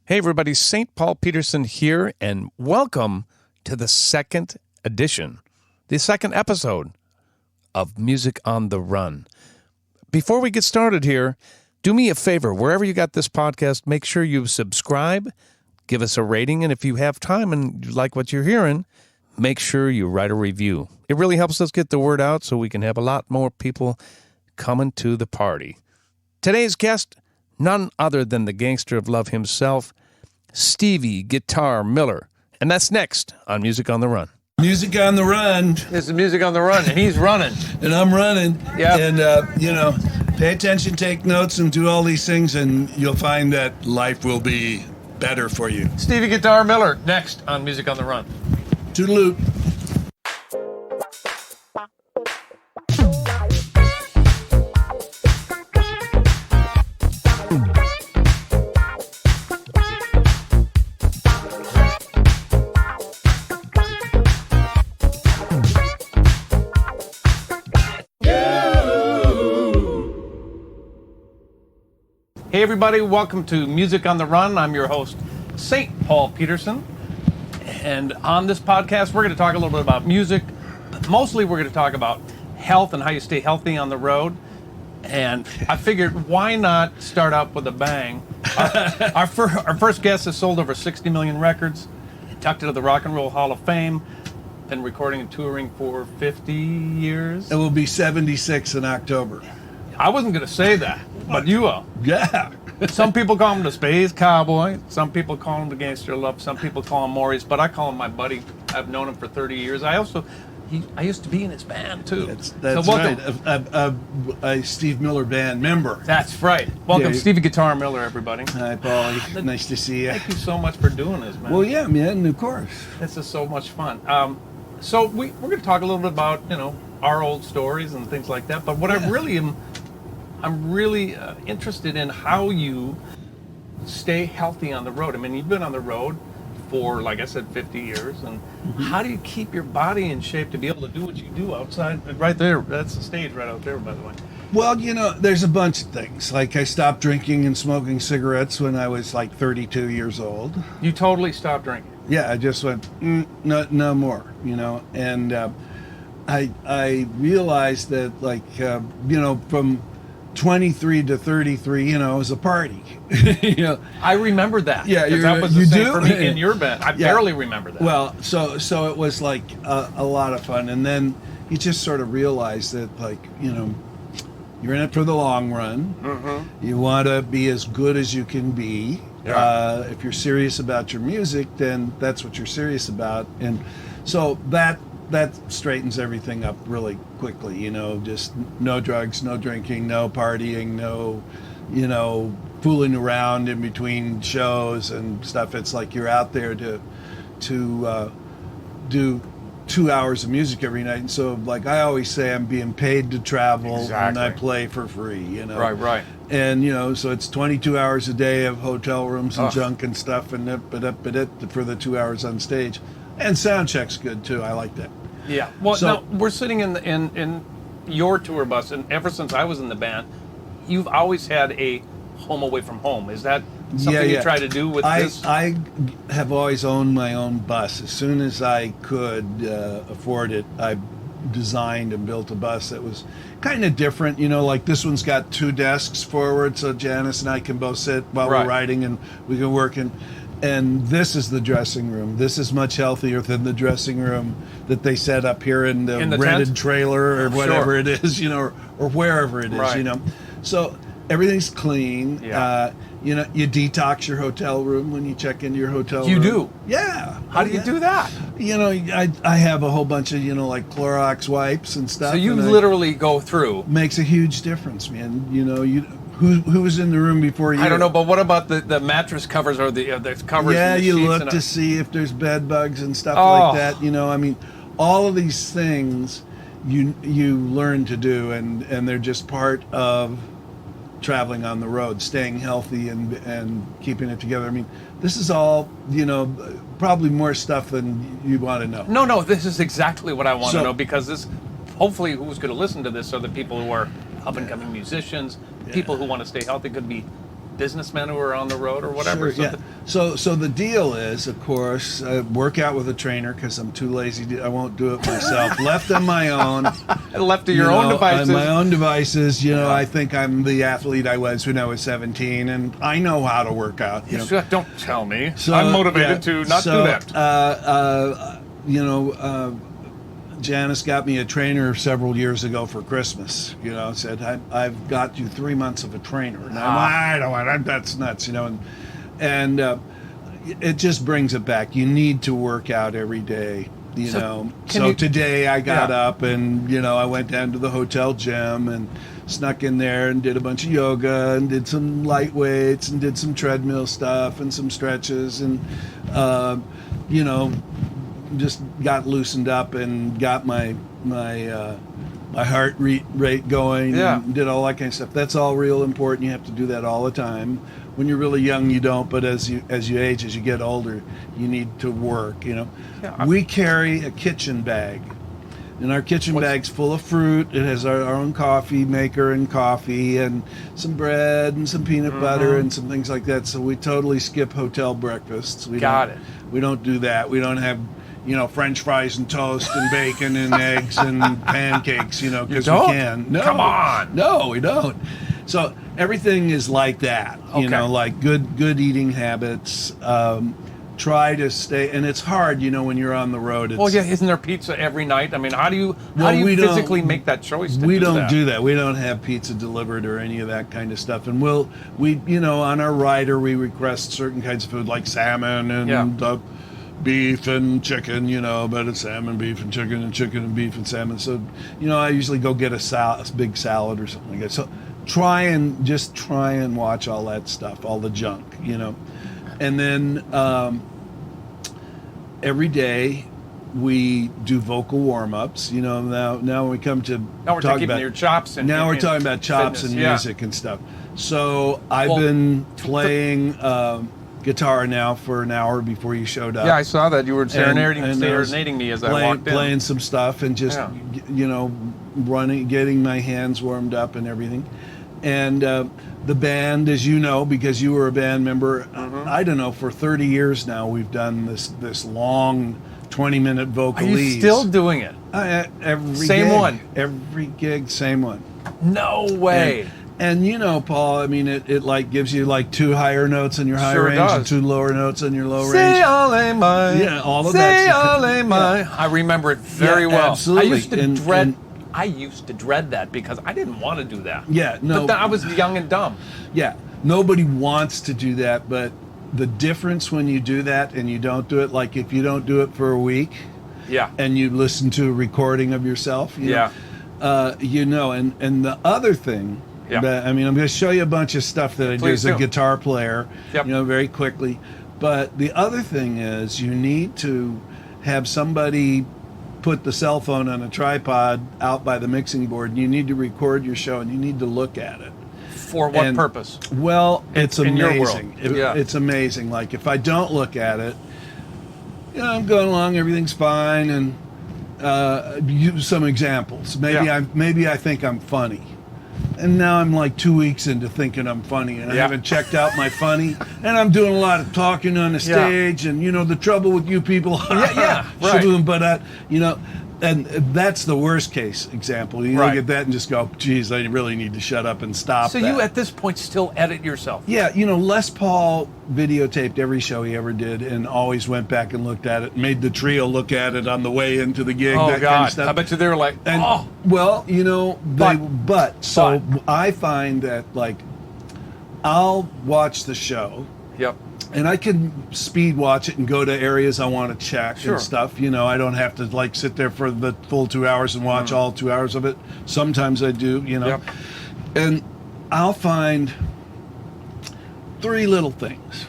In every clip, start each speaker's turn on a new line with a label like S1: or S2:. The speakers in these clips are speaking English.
S1: Hey everybody, St. Paul Peterson here, and welcome to the second edition, the second episode of Music on the Run. Before we get started here, do me a favor, wherever you got this podcast, make sure you subscribe, give us a rating, and if you have time and you like what you're hearing, make sure you write a review. It really helps us get the word out so we can have a lot more people coming to the party. Today's guest, none other than the gangster of love himself, Stevie Guitar Miller. And that's next on Music on the Run.
S2: Music on the Run.
S1: This is Music on the Run, and he's running.
S2: And I'm running.
S1: Yeah.
S2: And, pay attention, take notes, and do all these things, and you'll find that life will be better for you.
S1: Stevie Guitar Miller, next on Music on the Run.
S2: Toodaloo.
S1: Hey everybody, welcome to Music on the Run. I'm your host, St. Paul Peterson. And on this podcast, we're going to talk a little bit about music, but mostly we're going to talk about health and how you stay healthy on the road. And I figured, why not start out with a bang? Our first guest has sold over 60 million records, tucked into the Rock and Roll Hall of Fame, been recording and touring for 50 years.
S2: It will be 76 in October.
S1: I wasn't going to say that, but you will.
S2: Yeah.
S1: Some people call him the Space Cowboy. Some people call him the Gangster of Love. Some people call him Maurice, but I call him my buddy. I've known him for 30 years. I used to be in his band too.
S2: That's right. A Steve Miller band member.
S1: That's right. Welcome,
S2: Yeah.
S1: Stevie Guitar Miller, everybody.
S2: Hi, Paulie. Nice to see you.
S1: Thank you so much for doing this, man.
S2: Well, yeah, man, of course.
S1: This is so much fun. So we're going to talk a little bit about, our old stories and things like that. But what I'm really interested in how you stay healthy on the road. I mean, you've been on the road for, like I said, 50 years. And how do you keep your body in shape to be able to do what you do outside? Right there. That's the stage right out there, by the way.
S2: Well, there's a bunch of things. Like I stopped drinking and smoking cigarettes when I was like 32 years old.
S1: You totally stopped drinking?
S2: Yeah, I just went, no more, And I realized that, from 23 to 33, it was a party.
S1: I remember that.
S2: Yeah,
S1: that was the same for me in your band. I barely remember that.
S2: Well, so it was like a lot of fun, and then you just sort of realize that, you're in it for the long run. Mm-hmm. You want to be as good as you can be. Yeah. If you're serious about your music, then that's what you're serious about, and so that straightens everything up really quickly, just no drugs, no drinking, no partying, no, fooling around in between shows and stuff. It's like you're out there to do 2 hours of music every night. And so, like I always say, I'm being paid to travel. Exactly. And I play for free,
S1: Right.
S2: And, so it's 22 hours a day of hotel rooms and junk and stuff and for the 2 hours on stage. And sound check's good too. I like that.
S1: Yeah. Well, now we're sitting in your tour bus, and ever since I was in the band, you've always had a home away from home. Is that something you try to do with this?
S2: I have always owned my own bus. As soon as I could afford it, I designed and built a bus that was kind of different. Like this one's got 2 desks forward, so Janice and I can both sit while we're riding, and we can work in. And this is the dressing room. This is much healthier than the dressing room that they set up here in the rented tent? Trailer or whatever it is, or wherever it is, So everything's clean. Yeah. You detox your hotel room when you check into your hotel room.
S1: You do?
S2: Yeah.
S1: How do you do that?
S2: I have a whole bunch of, like Clorox wipes and stuff.
S1: So you literally go through.
S2: Makes a huge difference, man. Who was in the room before you?
S1: I don't know, but what about the mattress covers or the covers?
S2: Yeah,
S1: and the
S2: you
S1: sheets
S2: look to see if there's bed bugs and stuff like that. All of these things you learn to do, and they're just part of traveling on the road, staying healthy and keeping it together. This is all, probably more stuff than you want to know.
S1: No, this is exactly what I want to know, because this, hopefully, who's going to listen to this are the people who are up-and-coming musicians, people who want to stay healthy. Could be businessmen who are on the road or whatever.
S2: Sure, yeah. So the deal is, of course, I work out with a trainer because I'm too lazy. I won't do it myself. Left on my own.
S1: Left to your own devices.
S2: On my own devices. I think I'm the athlete I was when I was 17, and I know how to work out.
S1: Don't tell me. I'm motivated to not do that.
S2: Janice got me a trainer several years ago for Christmas. Said, I've got you 3 months of a trainer. And I don't want that's nuts, and it just brings it back. You need to work out every day, So today I got up and, I went down to the hotel gym and snuck in there and did a bunch of yoga and did some light weights and did some treadmill stuff and some stretches and, just got loosened up and got my heart rate going and did all that kind of stuff. That's all real important. You have to do that all the time. When you're really young, you don't, but as you age, as you get older, you need to work, We carry a kitchen bag. And our kitchen bag's full of fruit. It has our own coffee maker and coffee and some bread and some peanut butter and some things like that. So we totally skip hotel breakfasts. We don't do that. We don't have French fries and toast and bacon and eggs and pancakes, because we can. No,
S1: come on.
S2: No, we don't. So everything is like that, like good eating habits. Try to stay, and it's hard, when you're on the road.
S1: Isn't there pizza every night? I mean, how do you physically make that choice?
S2: We don't do that. We don't have pizza delivered or any of that kind of stuff. And we on our rider, we request certain kinds of food like salmon and beef and chicken, but it's salmon, beef, and chicken and beef and salmon. So, I usually go get a big salad or something like that. So try and watch all that stuff, all the junk, And then every day we do vocal warm-ups. Now when we come to
S1: we're talking about your chops and
S2: we're talking about chops
S1: fitness,
S2: and music and stuff. So I've been playing guitar now for an hour before you showed up.
S1: Yeah, I saw that. You were serenading me as I walked in.
S2: Playing some stuff and just, running, getting my hands warmed up and everything. And the band, as you know, because you were a band member, I don't know, for 30 years now, we've done this long 20-minute vocalese.
S1: Are you still doing it?
S2: Every gig, same one.
S1: No way.
S2: And Paul, I mean, it like gives you like 2 higher notes on your high range and 2 lower notes on your low range.
S1: Say all my.
S2: Yeah, all of that stuff.
S1: I remember it very well.
S2: Absolutely.
S1: I used to dread that because I didn't want to do that.
S2: Yeah, no.
S1: But I was young and dumb.
S2: Yeah, nobody wants to do that, but the difference when you do that and you don't do it, like if you don't do it for a week, and you listen to a recording of yourself, and the other thing. But, I'm going to show you a bunch of stuff that I do as a guitar player, very quickly. But the other thing is you need to have somebody put the cell phone on a tripod out by the mixing board, and you need to record your show, and you need to look at it.
S1: For what purpose?
S2: Well, it's amazing.
S1: In your world.
S2: It's amazing. Like, if I don't look at it, I'm going along, everything's fine, and use some examples. Maybe I think I'm funny. And now I'm like 2 weeks into thinking I'm funny, and I haven't checked out my funny, and I'm doing a lot of talking on the stage, and the trouble with you people.
S1: Right.
S2: But and that's the worst case example. You look at that and just go, geez, I really need to shut up and stop.
S1: So you at this point still edit yourself?
S2: Yeah, Les Paul videotaped every show he ever did and always went back and looked at it, made the trio look at it on the way into the gig.
S1: Oh,
S2: that
S1: God.
S2: kind of stuff.
S1: I bet you they were like, oh.
S2: Well, so I find that, like, I'll watch the show.
S1: Yep.
S2: And I can speed watch it and go to areas I want to check and stuff. I don't have to like sit there for the full 2 hours and watch all 2 hours of it. Sometimes I do,
S1: Yep.
S2: And I'll find 3 little things,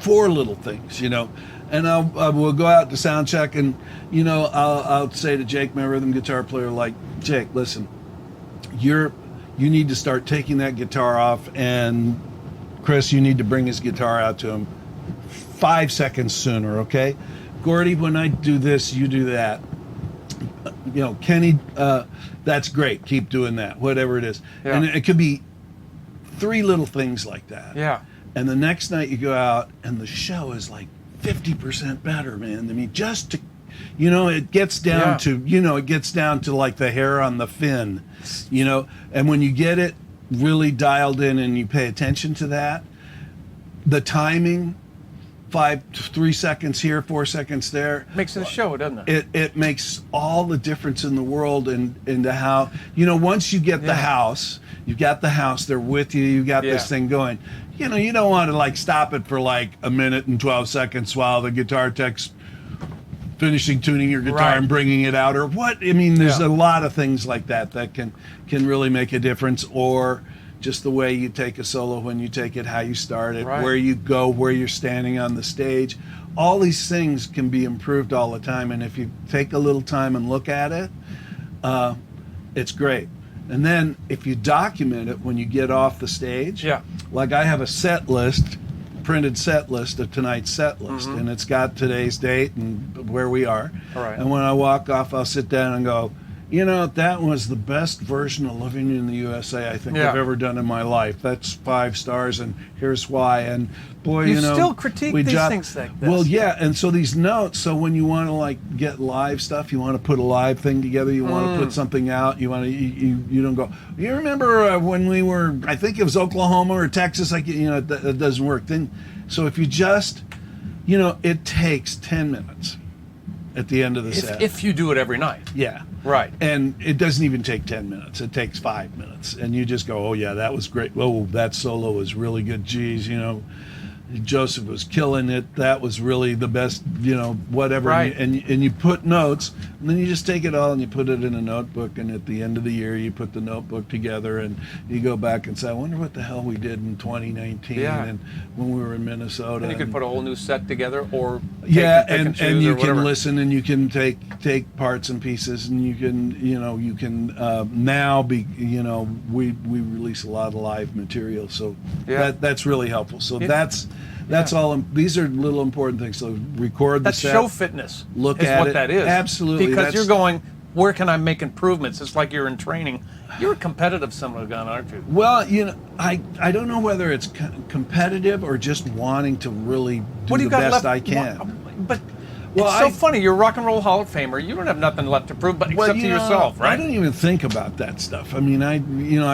S2: 4 little things, and I will go out to sound check and, I'll say to Jake, my rhythm guitar player, like, Jake, listen, you need to start taking that guitar off, and Chris, you need to bring his guitar out to him 5 seconds sooner, okay? Gordy, when I do this, you do that. Kenny, that's great. Keep doing that, whatever it is. Yeah. And it could be 3 little things like that.
S1: Yeah.
S2: And the next night you go out and the show is like 50% better, man. I mean, just to, it gets down to, it gets down to like the hair on the fin, and when you get it really dialed in and you pay attention to that, the timing, 3 seconds here, 4 seconds there.
S1: Makes it a show, doesn't it?
S2: It makes all the difference in the world into how, once you get the house, you've got the house, they're with you, you got this thing going. You don't want to like stop it for like a minute and 12 seconds while the guitar tech's finishing tuning your guitar and bringing it out, or what. I mean, there's a lot of things like that can really make a difference, or just the way you take a solo, when you take it, how you start it, where you go, where you're standing on the stage. All these things can be improved all the time, and if you take a little time and look at it, it's great. And then if you document it when you get off the stage, like I have a set list, printed set list of tonight's set list, and it's got today's date and where we are. And when I walk off, I'll sit down and go, that was the best version of Living in the USA I think I've ever done in my life. That's 5 stars, and here's why. And boy,
S1: you still critique these things like this.
S2: Well, yeah, and so these notes. So when you want to like get live stuff, you want to put a live thing together. You want to put something out. You want to. You don't go. You remember when we were? I think it was Oklahoma or Texas. Like it doesn't work. Then, so if you just, it takes 10 minutes at the end of the set.
S1: If you do it every night.
S2: Yeah.
S1: Right.
S2: And it doesn't even take 10 minutes. It takes 5 minutes. And you just go, oh, yeah, that was great. Oh, that solo was really good. Geez, Joseph was killing it. That was really the best, whatever.
S1: Right.
S2: And you put notes, and then you just take it all and you put it in a notebook. And at the end of the year, you put the notebook together and you go back and say, I wonder what the hell we did in 2019 and when we were in Minnesota.
S1: And you could put a whole new set together, or
S2: and you can listen, and you can take parts and pieces, and you can now be we release a lot of live material, so that's really helpful. So that's all. These are little important things. So record the set.
S1: That's show fitness.
S2: Look
S1: is
S2: at
S1: what
S2: it.
S1: That is.
S2: Absolutely.
S1: Because you're going, where can I make improvements? It's like you're in training. You're a competitive son of a gun, aren't you?
S2: Well, I don't know whether it's competitive or just wanting to really do the best I can.
S1: But it's so funny. You're a Rock and Roll Hall of Famer. You don't have nothing left to prove, but except to yourself, right?
S2: I don't even think about that stuff. I mean, I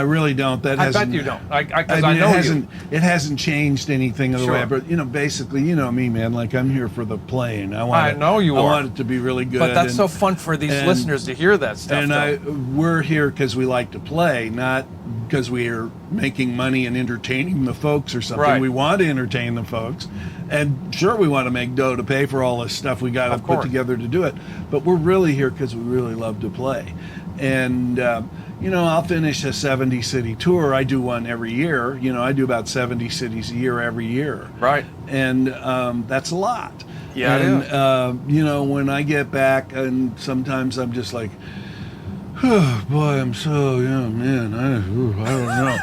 S2: really don't.
S1: I bet you don't. Because I know you.
S2: It hasn't changed anything of the way. But basically, me, man. Like, I'm here for the playing. I know you are. I want it to be really good.
S1: But that's so fun for these listeners to hear that stuff.
S2: And we're here because we like to play, not because we are making money and entertaining the folks or something.
S1: Right.
S2: We want to entertain the folks. And sure, we want to make dough to pay for all this stuff we got to put together to do it. But we're really here because we really love to play. And, I'll finish a 70-city tour. I do one every year. I do about 70 cities a year every year.
S1: Right.
S2: And that's a lot.
S1: Yeah,
S2: and,
S1: it is.
S2: When I get back, and sometimes I'm just like, oh, boy, I'm so, man, I don't know.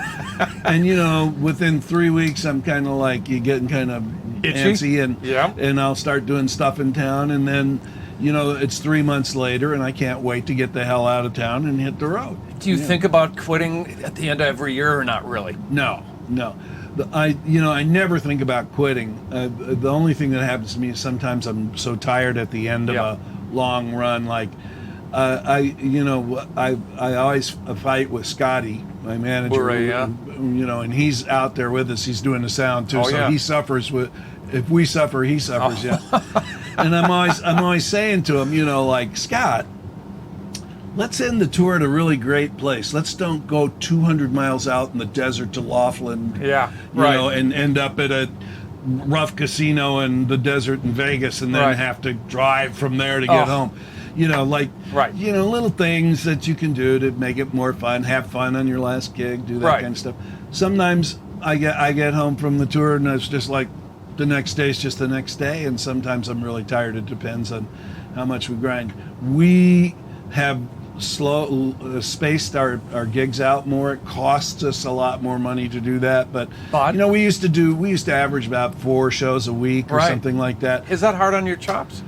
S2: And, within 3 weeks, I'm kind of like, you're getting kind of
S1: itchy,
S2: and I'll start doing stuff in town, and then, it's 3 months later, and I can't wait to get the hell out of town and hit the road.
S1: Do you think about quitting at the end of every year, or not really?
S2: No. I never think about quitting. The only thing that happens to me is sometimes I'm so tired at the end of a long run, like, I always fight with Scotty, my manager, and he's out there with us. He's doing the sound too, he suffers with. If we suffer, he suffers. And I'm always saying to him, like, Scott, let's end the tour at a really great place. Let's don't go 200 miles out in the desert to Laughlin, and end up at a rough casino in the desert in Vegas, and then have to drive from there to get home. Little things that you can do to make it more fun. Have fun on your last gig. Do that kind of stuff. Sometimes I get home from the tour and it's just like the next day is just the next day. And sometimes I'm really tired. It depends on how much we grind. We have spaced our gigs out more. It costs us a lot more money to do that. But we used to average about 4 shows a week or something like that.
S1: Is that hard on your chops?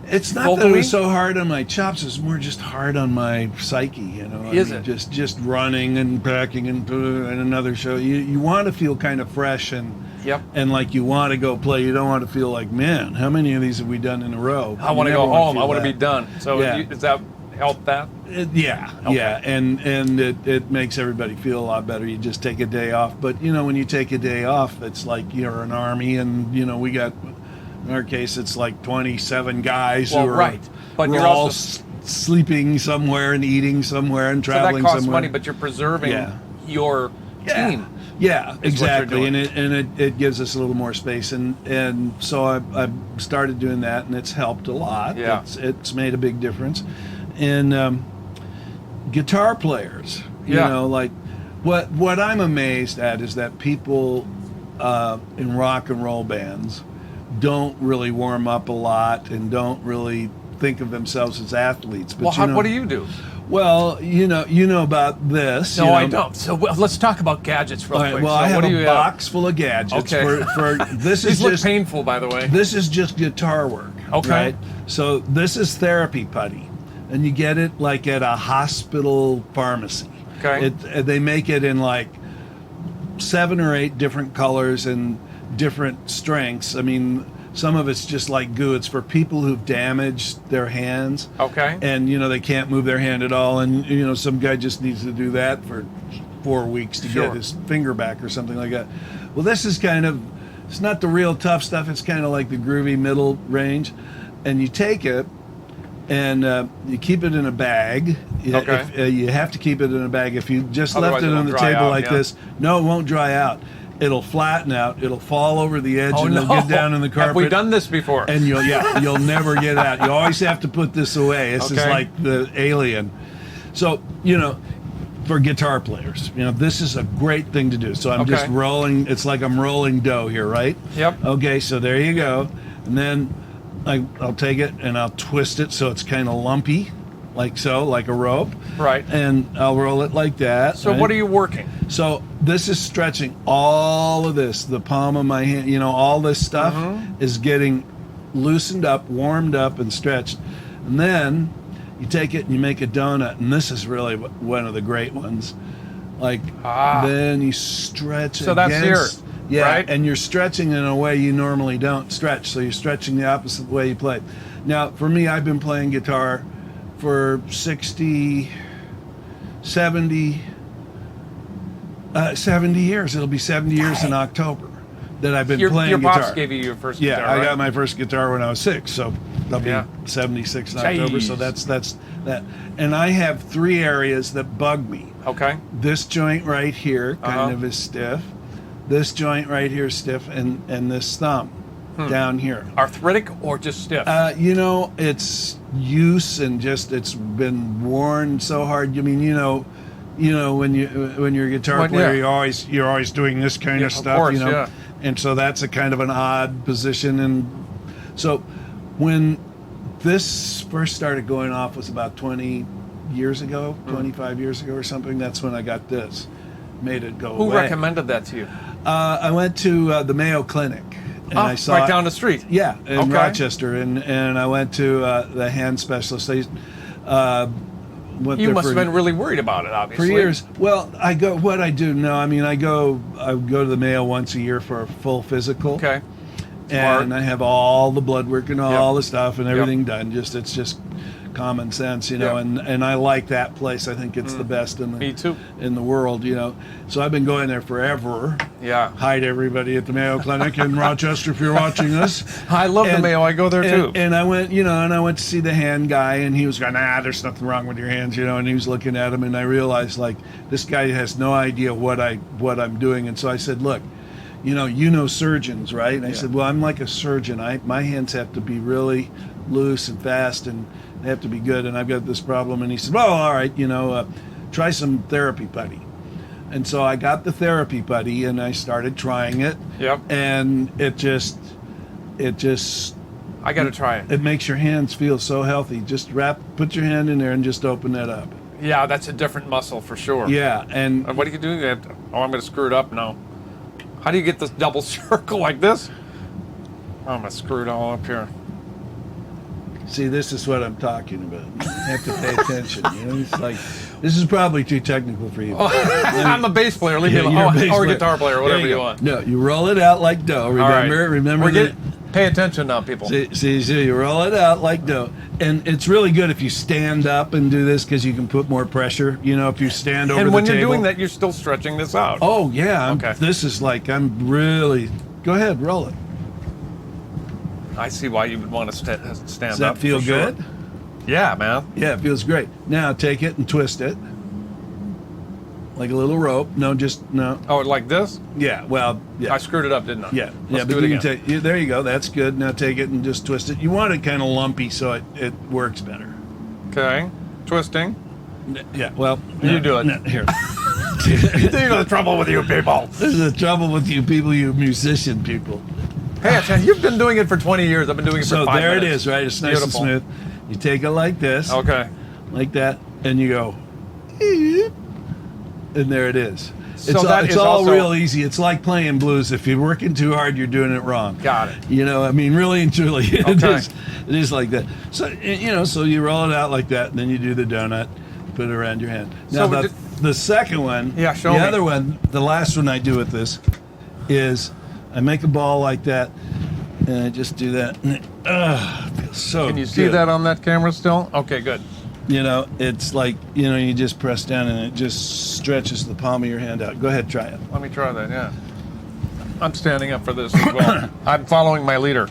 S2: It's not that it was so hard on my chops. It's more just hard on my psyche, you know.
S1: It?
S2: Just running and packing and another show. You want to feel kind of fresh and like you want to go play. You don't want to feel like, man, how many of these have we done in a row?
S1: I want to go home. I want to be done. So does that help that?
S2: Yeah, and it makes everybody feel a lot better. You just take a day off. But, you know, when you take a day off, it's like you're an army and, you know, we got... In our case, it's like 27 guys who are
S1: but
S2: we're
S1: you're
S2: all
S1: also
S2: sleeping somewhere and eating somewhere and traveling somewhere.
S1: So that costs money, but you're preserving your team.
S2: Yeah, exactly, and it gives us a little more space, and so I started doing that, and it's helped a lot.
S1: Yeah,
S2: it's made a big difference. And guitar players, you know, like what I'm amazed at is that people in rock and roll bands don't really warm up a lot and don't really think of themselves as athletes. But
S1: well, what do you do?
S2: Well, you know about this.
S1: No, I don't. So let's talk about gadgets real quick.
S2: Well,
S1: so
S2: I have a box full of gadgets.
S1: Okay.
S2: For this
S1: These
S2: is
S1: look
S2: just
S1: painful, by the way.
S2: This is just guitar work.
S1: Okay.
S2: Right? So this is therapy putty, and you get it like at a hospital pharmacy.
S1: Okay.
S2: They make it in like 7 or 8 different colors and different strengths. I mean, some of it's just like goo. It's for people who've damaged their hands.
S1: Okay.
S2: And, you know, they can't move their hand at all. And, you know, some guy just needs to do that for 4 weeks to get his finger back or something like that. Well, this is kind of, it's not the real tough stuff. It's kind of like the groovy middle range. And you take it and you keep it in a bag.
S1: Okay.
S2: You have to keep it in a bag. If you just
S1: Otherwise
S2: left it on the table like this, no, it won't dry out. It'll flatten out. It'll fall over the edge, and it'll get down in the carpet.
S1: Have we done this before?
S2: And you'll never get out. You always have to put this away. This is like the alien. So, you know, for guitar players, you know, this is a great thing to do. So I'm just rolling. It's like I'm rolling dough here, right?
S1: Yep.
S2: Okay, so there you go. And then I'll take it and I'll twist it so it's kind of lumpy, like so, like a rope.
S1: Right.
S2: And I'll roll it like that.
S1: So what are you working?
S2: So this is stretching all of this, the palm of my hand, you know, all this stuff is getting loosened up, warmed up, and stretched. And then you take it and you make a donut, and this is really one of the great ones. Like, then you stretch
S1: so that's here, right?
S2: And you're stretching in a way you normally don't stretch, so you're stretching the opposite way you play. Now, for me, I've been playing guitar for 70 years. It'll be 70 years in October that I've been playing
S1: your
S2: guitar.
S1: Your pops gave you your first guitar,
S2: I got my first guitar when I was 6, so that'll be 76 in October. So that's that. And I have 3 areas that bug me.
S1: Okay.
S2: This joint right here kind of is stiff. This joint right here is stiff, and this thumb down here.
S1: Arthritic or just stiff?
S2: You know, it's use and just it's been worn so hard. I mean, you know, when you're a guitar player, you're always doing this kind of stuff,
S1: course,
S2: you know, and so that's a kind of an odd position. And so when this first started going off was about 20 years ago, 25 years ago or something. That's when I got this, made it go away.
S1: Who recommended that to you?
S2: I went to the Mayo Clinic. And I saw
S1: right down the street.
S2: Yeah, in Rochester, and I went to the hand specialist. You
S1: must have been really worried about it, obviously.
S2: For years. Well, I go to the Mayo once a year for a full physical.
S1: Okay.
S2: And I have all the blood work and all the stuff and everything done. It's just common sense, you know, and I like that place. I think it's the best in the world, you know. So I've been going there forever.
S1: Yeah.
S2: Hi to everybody at the Mayo Clinic in Rochester if you're watching this.
S1: I love the Mayo. I go there too.
S2: And I went, to see the hand guy, and he was going, there's nothing wrong with your hands, you know, and he was looking at them, and I realized, like, this guy has no idea what I'm doing. And so I said, look, you know surgeons, right? And I said, well, I'm like a surgeon. My hands have to be really loose and fast, and they have to be good, and I've got this problem. And he said, well, all right, try some therapy putty. And so I got the therapy putty, and I started trying it.
S1: Yep.
S2: And it just
S1: I got to try it.
S2: It makes your hands feel so healthy. Just put your hand in there and just open that up.
S1: Yeah, that's a different muscle for sure.
S2: Yeah, and
S1: what do you do? I'm going to screw it up now. How do you get this double circle like this? I'm going to screw it all up here.
S2: See, this is what I'm talking about. You have to pay attention. You know, it's like, this is probably too technical for you.
S1: I'm a bass player. Leave me alone. Or a guitar player, whatever you want.
S2: No, you roll it out like dough. Remember that.
S1: Pay attention now, people.
S2: See, you roll it out like dough. And it's really good if you stand up and do this because you can put more pressure. You know, if you stand over the table.
S1: And when you're doing that, you're still stretching this out.
S2: Oh, yeah.
S1: Okay.
S2: This is like, I'm really... Go ahead, roll it.
S1: I see why you would want to stand up.
S2: Does that feel good?
S1: Sure. Yeah, man.
S2: Yeah, it feels great. Now take it and twist it. Like a little rope. No.
S1: Oh, like this?
S2: Yeah, well, yeah.
S1: I screwed it up, didn't I?
S2: Yeah.
S1: Let's
S2: but
S1: do it
S2: you
S1: again.
S2: can there you go. That's good. Now take it and just twist it. You want it kind of lumpy so it works better.
S1: Okay. Twisting.
S2: Yeah, well.
S1: You do it.
S2: Here.
S1: You know the trouble with you people.
S2: This is the trouble with you people, you musician people.
S1: Hey, you've been doing it for 20 years. I've been doing it for 5 minutes.
S2: So there it is, right? It's nice
S1: Beautiful.
S2: and smooth. You take it like this.
S1: Okay.
S2: Like that. And you go. And there it is.
S1: So
S2: It's all real easy. It's like playing blues. If you're working too hard, you're doing it wrong.
S1: Got it.
S2: You know, I mean, really and truly,
S1: Okay.
S2: it is like that. So, you know, so you roll it out like that, and then you do the donut, put it around your hand. Now,
S1: So
S2: the second one,
S1: Yeah, show
S2: the
S1: me.
S2: other one, the last one I do with this is I make a ball like that, and I just do that. And it feels so
S1: Can you see
S2: good.
S1: that on that camera still? Okay, good.
S2: You know, it's like, you know, you just press down and it just stretches the palm of your hand out. Go ahead, try it.
S1: Let me try that, yeah. I'm standing up for this as well. I'm following my leader.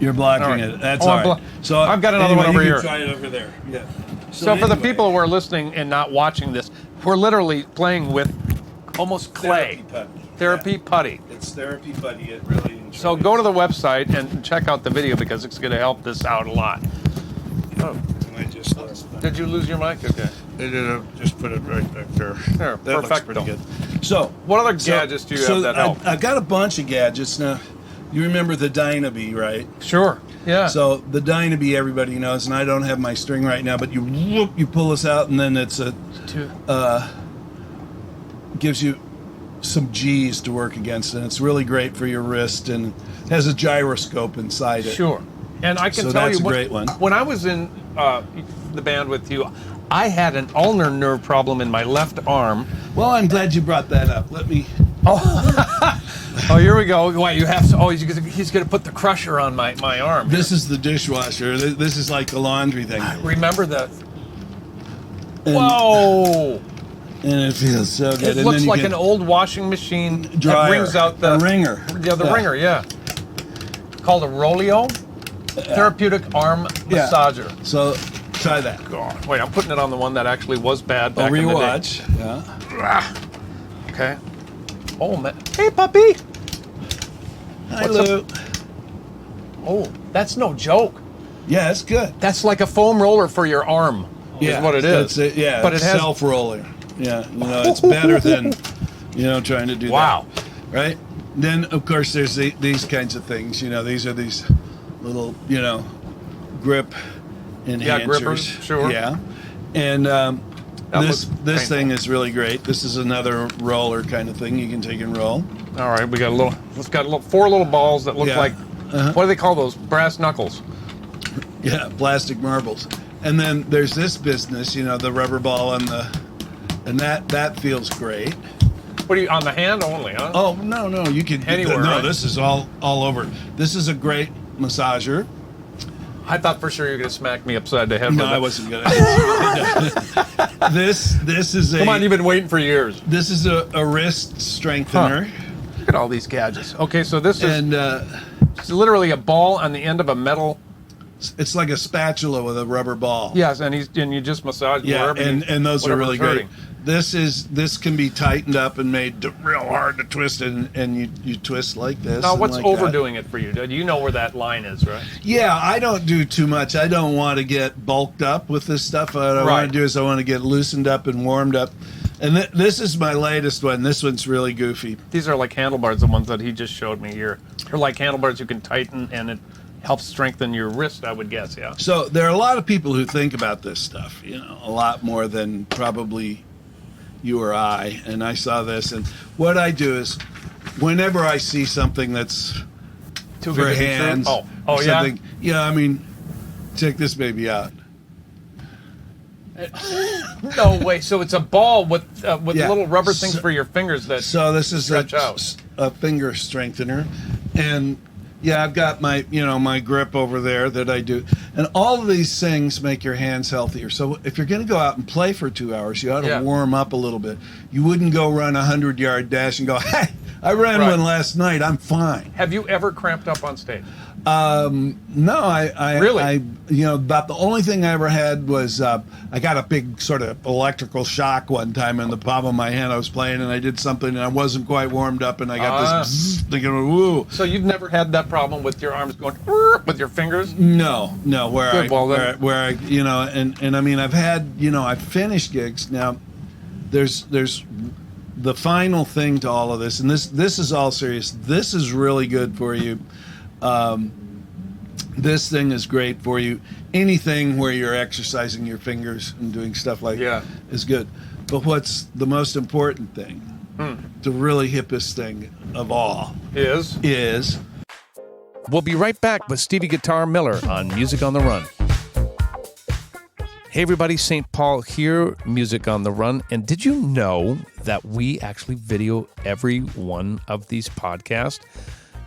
S2: You're blocking
S1: All right.
S2: it. That's
S1: Oh,
S2: all
S1: I'm
S2: right. So
S1: I've got another
S2: anyway,
S1: one over
S2: you
S1: here.
S2: can try it over there. Yeah.
S1: So for the
S2: anyway,
S1: people who are listening and not watching this, we're literally playing with almost clay. Therapy putty.
S2: It's therapy putty. It really enjoys.
S1: So go to the website and check out the video because it's going to help this out a lot. Oh,
S2: And I just lost that.
S1: did you lose your mic? Okay.
S2: Just put it right back there.
S1: There,
S2: That looks
S1: perfecto.
S2: pretty good. So,
S1: What other gadgets do you have that help?
S2: I got a bunch of gadgets now. You remember the Dynabee, right?
S1: Sure. Yeah.
S2: So the Dynabee, everybody knows, and I don't have my string right now, but you pull this out, and then it's gives you some G's to work against, and it's really great for your wrist, and it has a gyroscope inside it.
S1: Sure. And I can
S2: So
S1: tell
S2: that's
S1: you,
S2: a great one.
S1: when I was in the band with you, I had an ulnar nerve problem in my left arm.
S2: Well, I'm glad you brought that up. Let me.
S1: Oh, here we go. Wait, you have to. Oh, he's going to put the crusher on my arm.
S2: This is the dishwasher. This is like the laundry thing.
S1: Remember that.
S2: And,
S1: Whoa!
S2: And it feels so good.
S1: It
S2: And
S1: looks
S2: then you
S1: like
S2: get
S1: an old washing machine
S2: dryer,
S1: that brings out the
S2: a ringer.
S1: Yeah, the ringer. Yeah. Called a Rolio, therapeutic arm massager.
S2: So try that.
S1: God. Wait, I'm putting it on the one that actually was bad
S2: A
S1: back in the day.
S2: rewatch. Yeah.
S1: Okay. Oh man. Hey, puppy.
S2: Hi,
S1: What's
S2: Lou.
S1: Oh, that's no joke.
S2: Yeah, it's good.
S1: That's like a foam roller for your arm. Is what it is.
S2: That's it. Yeah,
S1: But
S2: it's
S1: it has
S2: self-rolling. Yeah, you know, it's better than, trying to do
S1: Wow.
S2: that. Right? Then, of course, there's these kinds of things. You know, these are these little, grip enhancers.
S1: Yeah, grippers, sure.
S2: Yeah. And
S1: looks
S2: this
S1: painful.
S2: thing is really great. This is another roller kind of thing you can take and roll.
S1: All right, it's got four little balls that look
S2: Yeah.
S1: like what do they call those? Brass knuckles.
S2: Yeah, plastic marbles. And then there's this business, the rubber ball and that feels great.
S1: What are you on the hand only, huh?
S2: Oh, no, you can
S1: Anywhere,
S2: no,
S1: right?
S2: this is all over. This is a great massager.
S1: I thought for sure you were gonna smack me upside the head.
S2: No,
S1: with
S2: I
S1: it.
S2: wasn't gonna. This is a
S1: Come on, you've been waiting for years.
S2: this is a wrist strengthener.
S1: Look at all these gadgets. Okay, so this is
S2: And
S1: it's literally a ball on the end of a metal.
S2: it's like a spatula with a rubber ball.
S1: Yes, and you just massage.
S2: Yeah,
S1: wherever you-
S2: and those are
S1: whatever's
S2: really great.
S1: hurting.
S2: This can be tightened up and made real hard to twist, and you twist like this.
S1: Now,
S2: and
S1: what's
S2: like that.
S1: overdoing it for you? You know where that line is, right?
S2: Yeah, I don't do too much. I don't want to get bulked up with this stuff. What I
S1: Right.
S2: want to do is I want to get loosened up and warmed up. And this is my latest one. This one's really goofy.
S1: These are like handlebars, the ones that he just showed me here. They're like handlebars you can tighten, and it helps strengthen your wrist, I would guess, yeah.
S2: So there are a lot of people who think about this stuff, a lot more than probably you or I. And I saw this, and what I do is whenever I see something that's
S1: Too
S2: for
S1: good to be true?
S2: hands,
S1: Oh,
S2: or
S1: yeah?
S2: something, I mean, Check this baby out.
S1: No way. So it's a ball with
S2: Yeah.
S1: little rubber things for your fingers that
S2: So this is
S1: stretch out.
S2: a finger strengthener, and yeah, I've got my my grip over there that I do, and all of these things make your hands healthier. So if you're going to go out and play for 2 hours, you ought to warm up a little bit. You wouldn't go run a 100-yard dash and go, "Hey, I ran one last night. I'm fine."
S1: Have you ever cramped up on stage?
S2: No, I
S1: Really?
S2: About the only thing I ever had was I got a big sort of electrical shock one time in the palm of my hand. I was playing and I did something and I wasn't quite warmed up and I got this bzzz, thinking, woo.
S1: So you've never had that problem with your arms going with your fingers?
S2: No, where
S1: Good,
S2: I and I mean I've had I've finished gigs. Now there's the final thing to all of this, and this is all serious. This is really good for you. This thing is great for you. Anything where you're exercising your fingers and doing stuff like that is good. But what's the most important thing, the really hippest thing of all, is
S1: We'll be right back with Stevie Guitar Miller on Music on the Run. Hey everybody, St. Paul here, Music on the Run. And did you know that we actually video every one of these podcasts?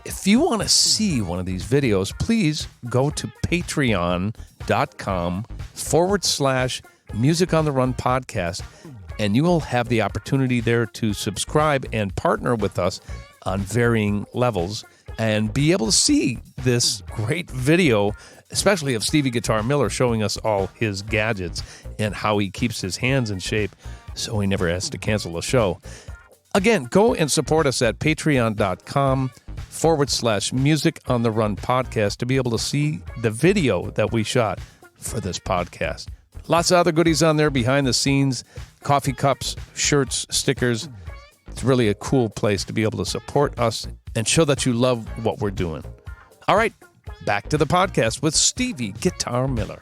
S1: If you want to see one of these videos, please go to patreon.com/Music on the Run podcast, and you will have the opportunity there to subscribe and partner with us on varying levels and be able to see this great video, especially of Stevie Guitar Miller showing us all his gadgets and how he keeps his hands in shape so he never has to cancel a show. Again, go and support us at patreon.com/Music on the Run podcast to be able to see the video that we shot for this podcast. Lots of other goodies on there behind the scenes, coffee cups, shirts, stickers. It's really a cool place to be able to support us and show that you love what we're doing. All right, back to the podcast with Stevie Guitar Miller.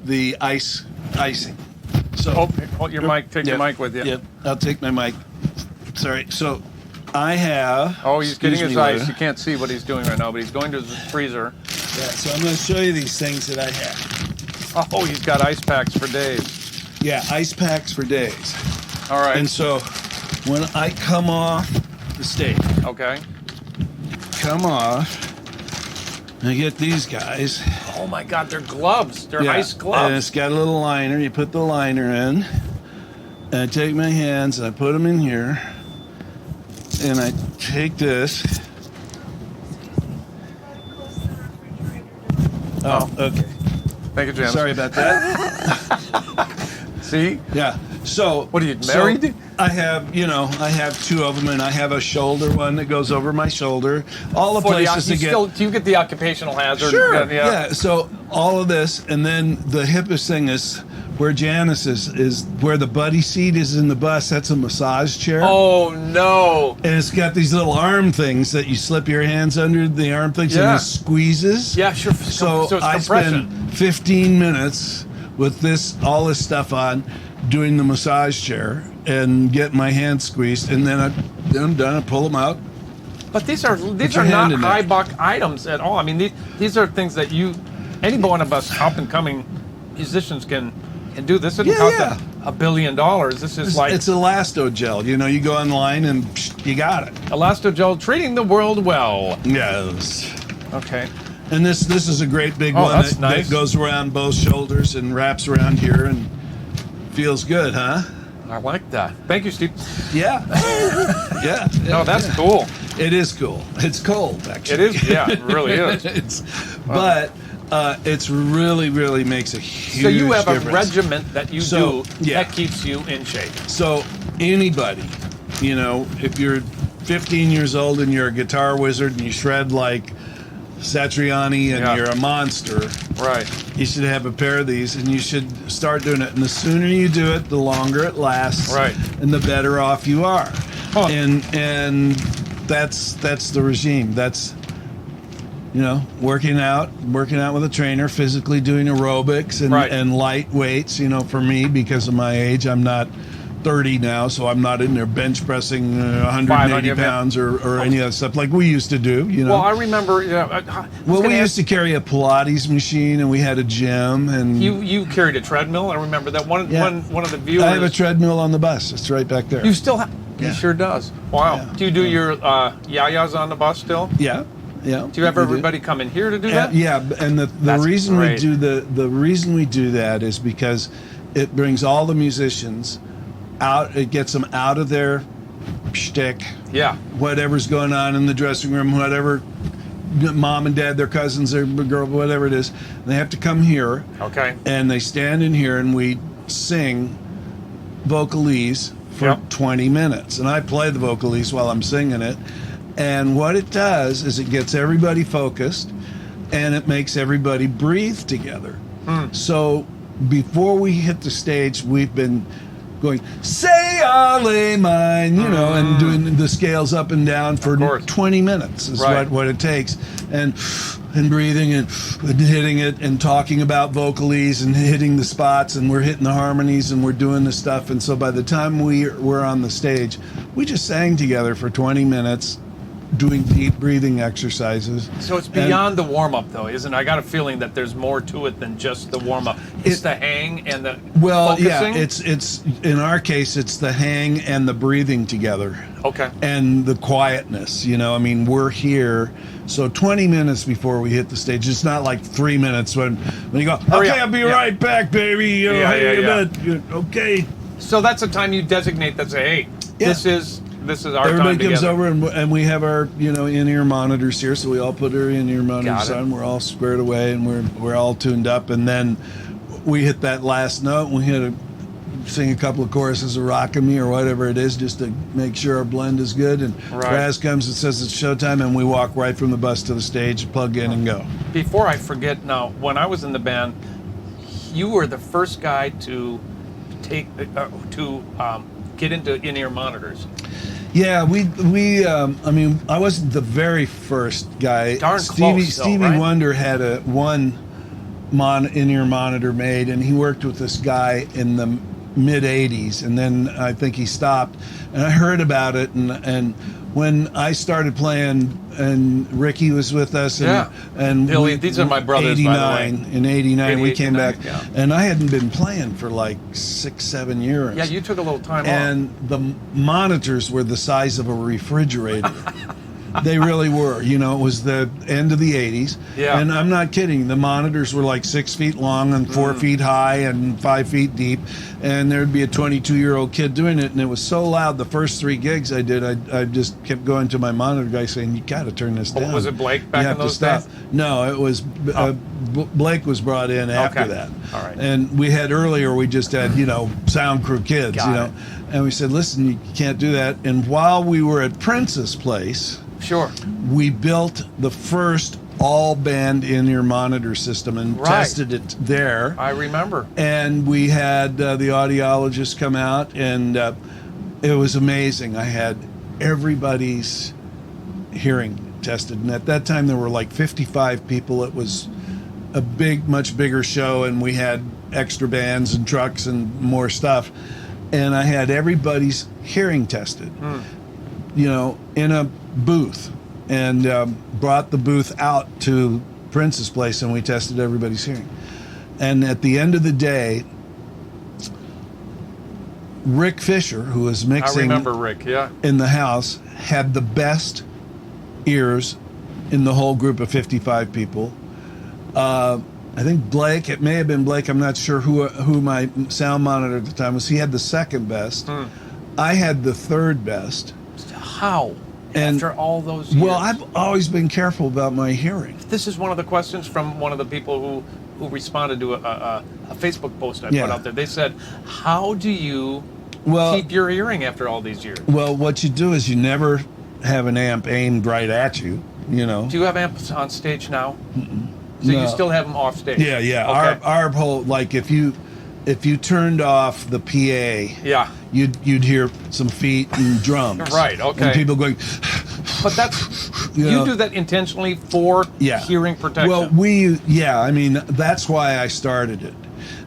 S2: the icing. So
S1: hold your mic. Take your mic with you.
S2: Yep, I'll take my mic. Sorry. So I have.
S1: Oh, he's getting his ice. You can't see what he's doing right now, but he's going to his freezer.
S2: Yeah. So I'm going to show you these things that I have.
S1: Oh, he's got ice packs for days.
S2: Yeah, ice packs for days.
S1: All right.
S2: And so when I come off the stage,
S1: okay,
S2: come off, I get these guys.
S1: Oh my God, they're gloves. They're ice gloves.
S2: And it's got a little liner. You put the liner in, and I take my hands and I put them in here, and I take this. Oh, okay.
S1: Thank you, James.
S2: Sorry about that.
S1: See?
S2: Yeah. So
S1: what are you, married?
S2: So I have two of them, and I have a shoulder one that goes over my shoulder. All the places to get.
S1: Do you get the occupational hazard?
S2: Sure. Yeah. So all of this, and then the hippest thing is where Janice is where the buddy seat is in the bus. That's a massage chair.
S1: Oh no!
S2: And it's got these little arm things that you slip your hands under the arm things and it squeezes.
S1: Yeah, sure.
S2: So
S1: it's
S2: I
S1: compression.
S2: spend 15 minutes with all this stuff on, doing the massage chair and get my hands squeezed, and then I'm done. I pull them out.
S1: But these are not high buck items at all. I mean, these are things that any one of us up and coming musicians can do. This doesn't cost $1 billion. This is
S2: it's Elastogel. You go online and you got it.
S1: Elastogel, treating the world well.
S2: Yes.
S1: Okay.
S2: And this is a great big one
S1: that
S2: goes around both shoulders and wraps around here and feels good, huh?
S1: I like that. Thank you, Steve.
S2: Yeah. Yeah.
S1: No, that's cool.
S2: It is cool. It's cold, actually.
S1: It is. Yeah, it really is.
S2: But it's really, really makes a huge difference.
S1: So you have a regiment that you do
S2: that
S1: keeps you in shape.
S2: So anybody, if you're 15 years old and you're a guitar wizard and you shred like Satriani and you're a monster,
S1: right?
S2: You should have a pair of these, and you should start doing it. And the sooner you do it, the longer it lasts,
S1: right?
S2: And the better off you are. Huh. And that's the regime. That's working out with a trainer, physically doing aerobics and light weights. For me, because of my age, I'm not 30 now, so I'm not in there bench pressing 180
S1: 500
S2: pounds or any other stuff like we used to do, you know.
S1: Well, I remember.
S2: We used to carry a Pilates machine, and we had a gym, and
S1: you carried a treadmill. I remember that one of the viewers.
S2: I have a treadmill on the bus. It's right back there.
S1: You still have?
S2: Yeah.
S1: He sure does. Wow.
S2: Yeah.
S1: Do you do your yayas on the bus still?
S2: Yeah. Yeah.
S1: Do you have everybody come in here to do that?
S2: Yeah, and the reason
S1: great.
S2: we do the reason we do that is because it brings all the musicians out. It gets them out of their shtick.
S1: Yeah.
S2: Whatever's going on in the dressing room, whatever, mom and dad, their cousins, their girl, whatever it is, they have to come here.
S1: Okay.
S2: And they stand in here, and we sing vocalese for 20 minutes, and I play the vocalese while I'm singing it. And what it does is it gets everybody focused, and it makes everybody breathe together. So before we hit the stage, we've been going, say Ale mine, you know, and doing the scales up and down for 20 minutes is what it takes. And breathing and hitting it and talking about vocalese and hitting the spots, and we're hitting the harmonies and we're doing the stuff. And so by the time we're on the stage, we just sang together for 20 minutes doing deep breathing exercises.
S1: So it's beyond the warm-up, though, isn't it? I got a feeling that there's more to it than just the warm-up. It's the hang and the focusing?
S2: Yeah, it's in our case, it's the hang and the breathing together.
S1: Okay.
S2: And the quietness, you know, I mean, we're here. So 20 minutes before we hit the stage, it's not like 3 minutes when you go, okay, I'll be right back, baby. You know, okay.
S1: So that's a time you designate that say, hey, this is our
S2: Everybody
S1: time
S2: comes
S1: together.
S2: over and we have our, you know, in-ear monitors here, so we all put our in-ear monitors on. We're all squared away and we're all tuned up, and then we hit that last note and we hit sing a couple of choruses of Rockin' Me or whatever it is, just to make sure our blend is good. And Raz comes and says it's showtime, and we walk right from the bus to the stage, plug in and go.
S1: Before I forget, now, when I was in the band, you were the first guy to get into in-ear monitors.
S2: Yeah, we I mean, I wasn't the very first guy.
S1: Darn close,
S2: Stevie
S1: right?
S2: Wonder had one in-ear monitor made, and he worked with this guy in the mid 80s, and then I think he stopped, and I heard about it, and when I started playing, and Ricky was with us, and
S1: Billy, these are my brothers, by the way.
S2: In 89 we came back, and I hadn't been playing for like 6-7 years.
S1: Yeah, you took a little time off.
S2: And the monitors were the size of a refrigerator. They really were. You know, it was the end of the 80s.
S1: Yeah.
S2: And I'm not kidding. The monitors were like 6 feet long and 4 feet high and 5 feet deep. And there'd be a 22-year-old kid doing it. And it was so loud. The first 3 gigs I did, I just kept going to my monitor guy saying, you got to turn this down.
S1: Was it Blake back in those days?
S2: No, it was Blake was brought in after that.
S1: All right.
S2: And we just had, you know, sound crew kids,
S1: Got
S2: you know.
S1: it.
S2: And we said, listen, you can't do that. And while we were at Prince's place, we built the first all-band in-ear monitor system and tested it there.
S1: I remember.
S2: And we had the audiologist come out, and it was amazing. I had everybody's hearing tested. And at that time, there were like 55 people. It was a much bigger show, and we had extra bands and trucks and more stuff. And I had everybody's hearing tested, you know, in a booth, and brought the booth out to Prince's place, and we tested everybody's hearing. And at the end of the day, Rick Fisher, who was mixing,
S1: I remember Rick,
S2: in the house, had the best ears in the whole group of 55 people. I think Blake, it may have been Blake, I'm not sure who my sound monitor at the time was. He had the second best. I had the third best.
S1: How?
S2: And,
S1: after all those years?
S2: Well, I've always been careful about my hearing.
S1: This is one of the questions from one of the people who responded to a Facebook post I put out there. They said, how do you keep your hearing after all these years?
S2: Well, what you do is you never have an amp aimed right at you, you know.
S1: Do you have amps on stage now?
S2: Mm-mm.
S1: So
S2: no.
S1: You still have them off stage?
S2: Yeah.
S1: Okay.
S2: Our whole, like, if you turned off the PA, you'd hear some feet and drums.
S1: Right, okay.
S2: And people going...
S1: But that's... You do that intentionally for hearing protection?
S2: Well, I mean, that's why I started it.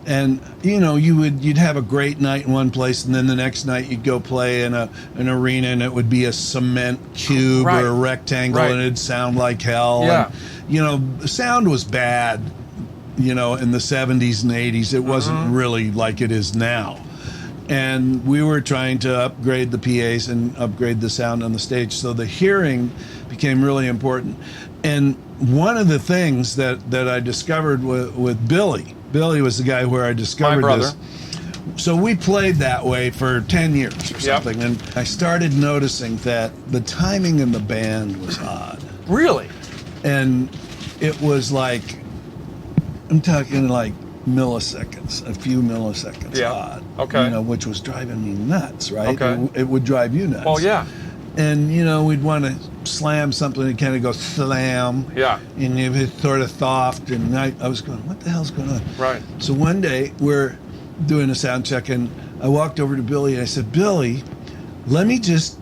S2: And you'd have a great night in one place, and then the next night you'd go play in an arena, and it would be a cement cube or a rectangle, and it'd sound like hell.
S1: Yeah.
S2: And, the sound was bad, in the 70s and 80s. It wasn't really like it is now. And we were trying to upgrade the PAs and upgrade the sound on the stage, so the hearing became really important. And one of the things that I discovered with Billy was the guy where I discovered this. So we played that way for 10 years or something, and I started noticing that the timing in the band was odd.
S1: Really?
S2: And it was like, I'm talking like milliseconds, a few milliseconds odd.
S1: Okay.
S2: Which was driving me nuts, right?
S1: Okay.
S2: It would drive you nuts.
S1: Well, yeah.
S2: And, we'd want to slam something and kind of go slam.
S1: Yeah.
S2: And it was sort of soft. And I was going, what the hell's going on?
S1: Right.
S2: So one day we're doing a sound check, and I walked over to Billy and I said, Billy, let me just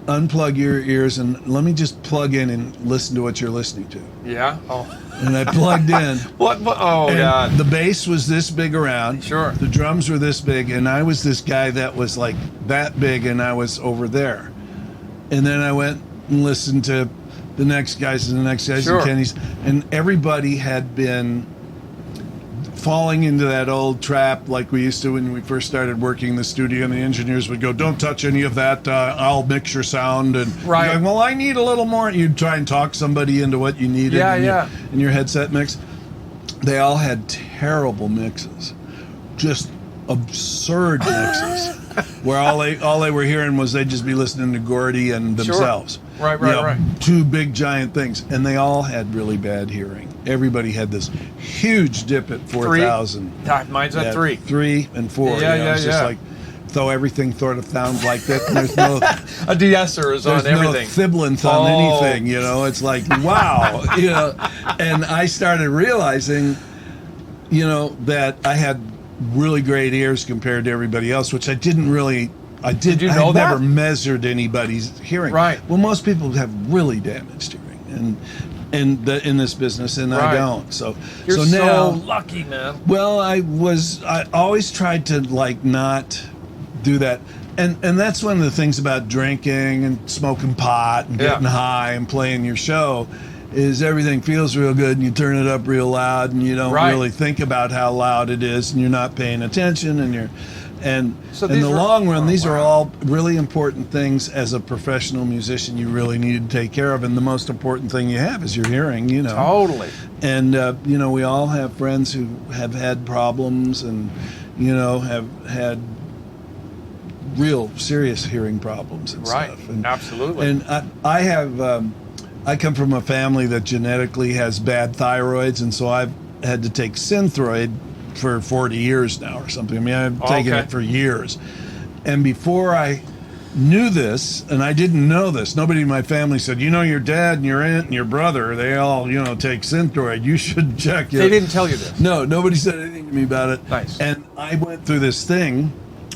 S2: unplug your ears and let me just plug in and listen to what you're listening to.
S1: Yeah. Oh.
S2: And I plugged in.
S1: What? Oh,
S2: and
S1: God.
S2: The bass was this big around.
S1: Sure.
S2: The drums were this big, and I was this guy that was like that big, and I was over there. And then I went and listened to the next guys and the next guys
S1: Sure.
S2: and Kenny's, and everybody had been falling into that old trap like we used to when we first started working in the studio, and the engineers would go, don't touch any of that, I'll mix your sound. And
S1: right.
S2: you're going, well, I need a little more. And you'd try and talk somebody into what you needed in your headset mix. They all had terrible mixes, just absurd mixes, where all they were hearing was they'd just be listening to Gordy and themselves.
S1: Sure. Right.
S2: Two big giant things, and they all had really bad hearing. Everybody had this huge dip at 4,000.
S1: Mine's at 3.
S2: 3 and 4. It's just like, though everything sort of sounds like that. And there's no
S1: a de-esser is on everything.
S2: There's no thiblins on anything. It's like, wow. And I started realizing, that I had really great ears compared to everybody else, which I didn't really.
S1: Did you know that?
S2: Never measured anybody's hearing.
S1: Right.
S2: Well, most people have really damaged hearing, and in this business, and I don't. So
S1: you're
S2: so now,
S1: lucky, man.
S2: Well, I always tried to not do that, and that's one of the things about drinking and smoking pot and getting high and playing your show. Is everything feels real good, and you turn it up real loud, and you don't really think about how loud it is, and you're not paying attention, and
S1: so
S2: in the long run, these are all really important things as a professional musician you really need to take care of, and the most important thing you have is your hearing,
S1: Totally.
S2: And, we all have friends who have had problems and, have had real serious hearing problems and stuff. And,
S1: absolutely.
S2: And I have... I come from a family that genetically has bad thyroids, and so I've had to take Synthroid for 40 years now or something. I mean, I've taken it for years. And before I knew this, and I didn't know this, nobody in my family said, your dad and your aunt and your brother, they all, take Synthroid. You should check it.
S1: They didn't tell you this?
S2: No, nobody said anything to me about it.
S1: Nice.
S2: And I went through this thing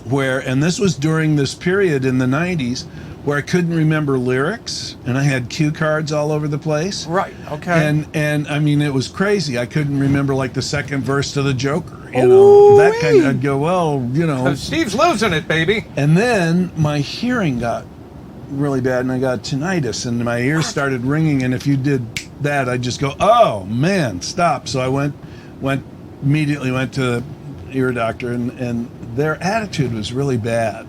S2: and this was during this period in the 90s, where I couldn't remember lyrics, and I had cue cards all over the place.
S1: Right. Okay.
S2: And I mean, it was crazy. I couldn't remember like the second verse to the Joker. That kind of. I'd go, well,
S1: Steve's losing it, baby.
S2: And then my hearing got really bad, and I got tinnitus, and my ears started ringing. And if you did that, I'd just go, oh man, stop. So I immediately went to the ear doctor, and their attitude was really bad.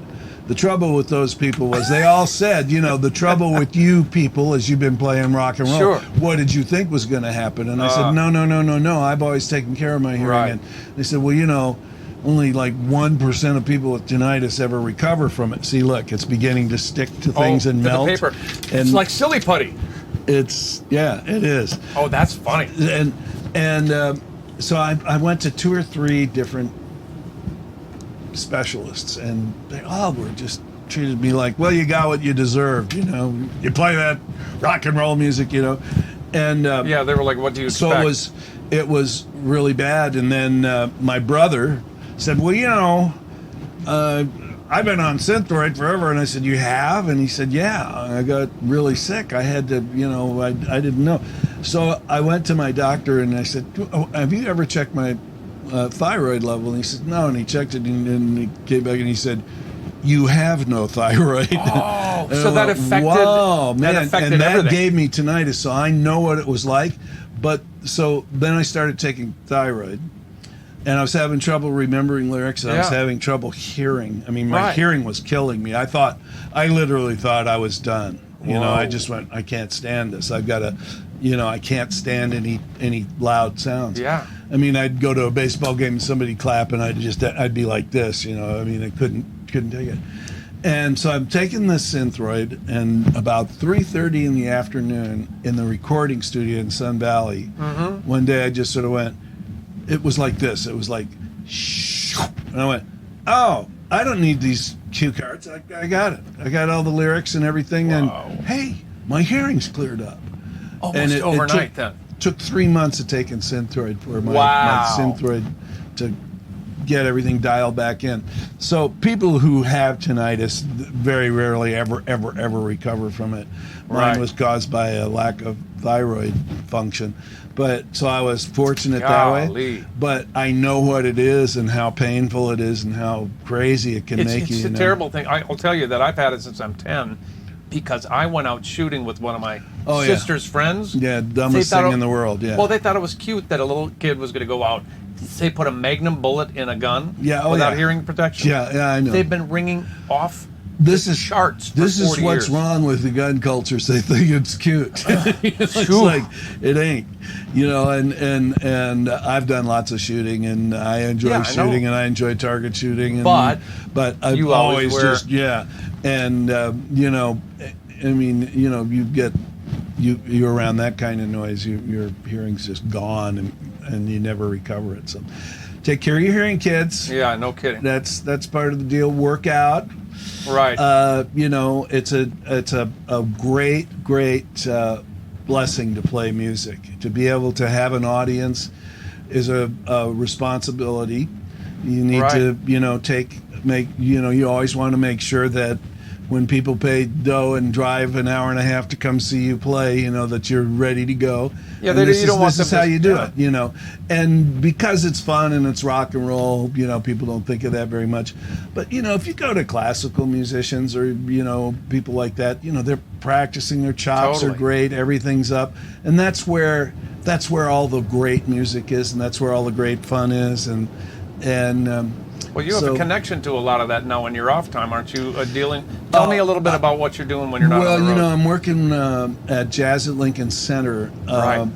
S2: The trouble with those people was they all said, the trouble with you people is you've been playing rock and roll.
S1: Sure.
S2: What did you think was going to happen? And I said, no. I've always taken care of my hearing.
S1: Right.
S2: And they said, well, only like 1% of people with tinnitus ever recover from it. See, look, it's beginning to stick to things and melt.
S1: The paper.
S2: And
S1: it's like silly putty.
S2: It is.
S1: Oh, that's funny.
S2: And so I went to 2 or 3 different specialists, and they all were just treated me like, well, you got what you deserved, you play that rock and roll music, and
S1: they were like, what do you expect?
S2: So it was really bad. And then my brother said, well, I've been on Synthroid forever. And I said, you have? And he said, yeah. I got really sick. I had to, I didn't know. So I went to my doctor and I said, have you ever checked my thyroid level? And he said, no. And he checked it, and he came back and he said, you have no thyroid.
S1: Oh, so that affected.
S2: Wow, man,
S1: that affected
S2: and that
S1: everything.
S2: gave me tinnitus, so I know what it was like. But so then I started taking thyroid, and I was having trouble remembering lyrics, and I was having trouble hearing. I mean, my hearing was killing me. I literally thought I was done. You know, I just went, I can't stand this. I've got to, I can't stand any loud sounds.
S1: Yeah.
S2: I mean, I'd go to a baseball game and somebody clap, and I'd be like this, I mean, I couldn't take it. And so I'm taking this Synthroid, and about 3:30 in the afternoon in the recording studio in Sun Valley, one day I just sort of went, it was like this. It was like, shoo, and I went, oh, I don't need these cue cards. I got it. I got all the lyrics and everything, and hey, my hearing's cleared up.
S1: Almost overnight then.
S2: Took 3 months of taking Synthroid for my Synthroid to get everything dialed back in. So people who have tinnitus very rarely ever recover from it. Mine was caused by a lack of thyroid function. But so I was fortunate that way. But I know what it is and how painful it is and how crazy it can make you.
S1: It's a terrible thing. I'll tell you that I've had it since I'm 10 because I went out shooting with one of my sister's friends.
S2: Yeah, dumbest thing in the world, yeah.
S1: Well, they thought it was cute that a little kid was going to go out. They put a magnum bullet in a gun without hearing protection.
S2: Yeah, I know.
S1: They've been ringing off charts for
S2: This is
S1: 40
S2: what's
S1: years.
S2: wrong with the gun culture. They think it's cute. It's like, it ain't. And I've done lots of shooting, and I enjoy shooting, and I enjoy target shooting. And, but I've always and I mean, you're around that kind of noise, your hearing's just gone, and you never recover it. So take care of your hearing, kids.
S1: Yeah, no kidding.
S2: That's part of the deal. Work out.
S1: Right.
S2: It's a great blessing to play music. To be able to have an audience is a responsibility. You need to, you always want to make sure that when people pay dough and drive an hour and a half to come see you play, that you're ready to go.
S1: Yeah,
S2: this is how you do it, And because it's fun and it's rock and roll, people don't think of that very much. But, if you go to classical musicians or, people like that, they're practicing, their chops are great, everything's up. And that's where all the great music is, and that's where all the great fun is.
S1: Well, you have a connection to a lot of that now in your off time, aren't you? Tell me a little bit about what you're doing when you're not on the road.
S2: I'm working at Jazz at Lincoln Center. I'm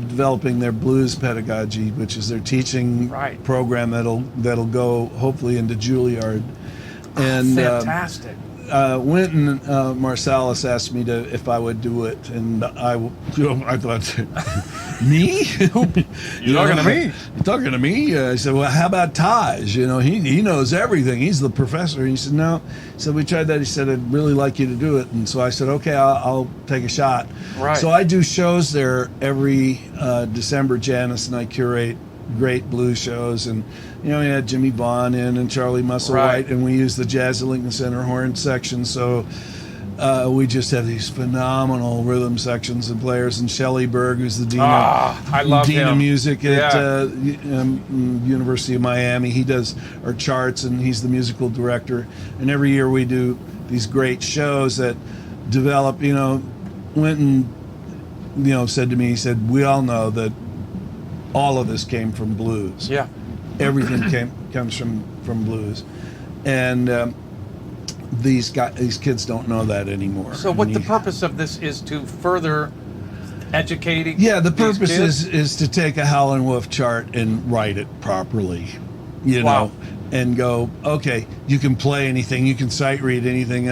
S2: developing their blues pedagogy, which is their teaching program that'll go hopefully into Juilliard. And
S1: fantastic.
S2: Wynton Marsalis asked me if I would do it, and I thought, me?
S1: You're talking to me?
S2: You're talking to me? I said, well, how about Taj? He knows everything. He's the professor. And he said, no. So we tried that. He said, I'd really like you to do it. And so I said, okay, I'll take a shot.
S1: Right.
S2: So I do shows there every December. Janice and I curate great blues shows, and we had Jimmy Vaughn in and Charlie Musselwhite, and we use the Jazz at Lincoln Center horn section, so we just have these phenomenal rhythm sections and players, and Shelley Berg, who's the dean of music at University of Miami. He does our charts, and he's the musical director, and every year we do these great shows that develop. Wynton said to me, he said, we all know that all of this came from blues.
S1: Yeah.
S2: Everything comes from blues. And these kids don't know that anymore.
S1: So what the purpose of this is to further educating
S2: the purpose is to take a Howlin' Wolf chart and write it properly. And go, okay, you can play anything, you can sight read anything.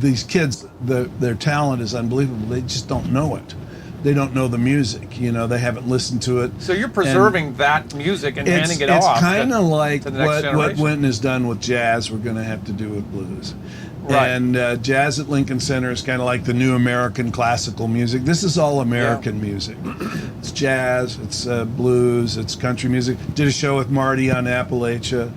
S2: These kids, their talent is unbelievable. They just don't know it. They don't know the music, they haven't listened to it.
S1: So you're preserving that music and handing it off.
S2: It's kind of like
S1: what
S2: Wynton has done with jazz, we're going to have to do with blues.
S1: Right.
S2: And Jazz at Lincoln Center is kind of like the new American classical music. This is all American music. It's jazz, it's blues, it's country music. Did a show with Marty on Appalachia.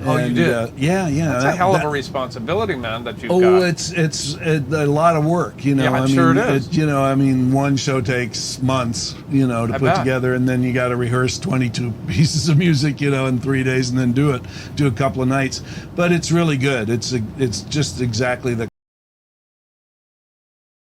S1: Oh, you did?
S2: Yeah.
S1: That's a hell of a responsibility, man, that you've got.
S2: Oh, it's a lot of work, you know.
S1: Yeah, I'm sure it is.
S2: You know, I mean, one show takes months, you know, to put
S1: bet.
S2: together, and then you got to rehearse 22 pieces of music, you know, in 3 days, and then do a couple of nights. But it's really good. It's just exactly the